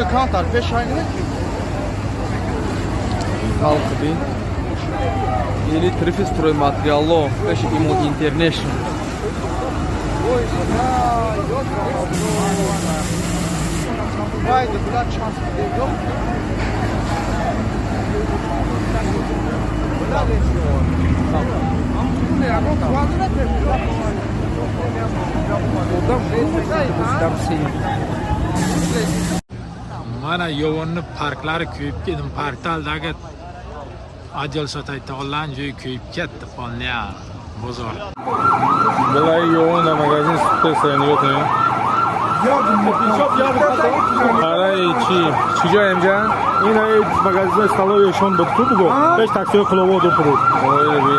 Şimdi kantar peş aynı. Halkı или трифи стройматериалов, пеш ему International. Mana Ёвonni parklari kuyib ketdim. Portaldagi Acil satay tağlan joy kuyib ketdi polnya bozor. Belay Ёвон magazin super saylanıyor ne? Aray chi joy emja? Ina magazin stalo yeshon bud bugo. 5 taksiyo klovo do pro. Oy bi.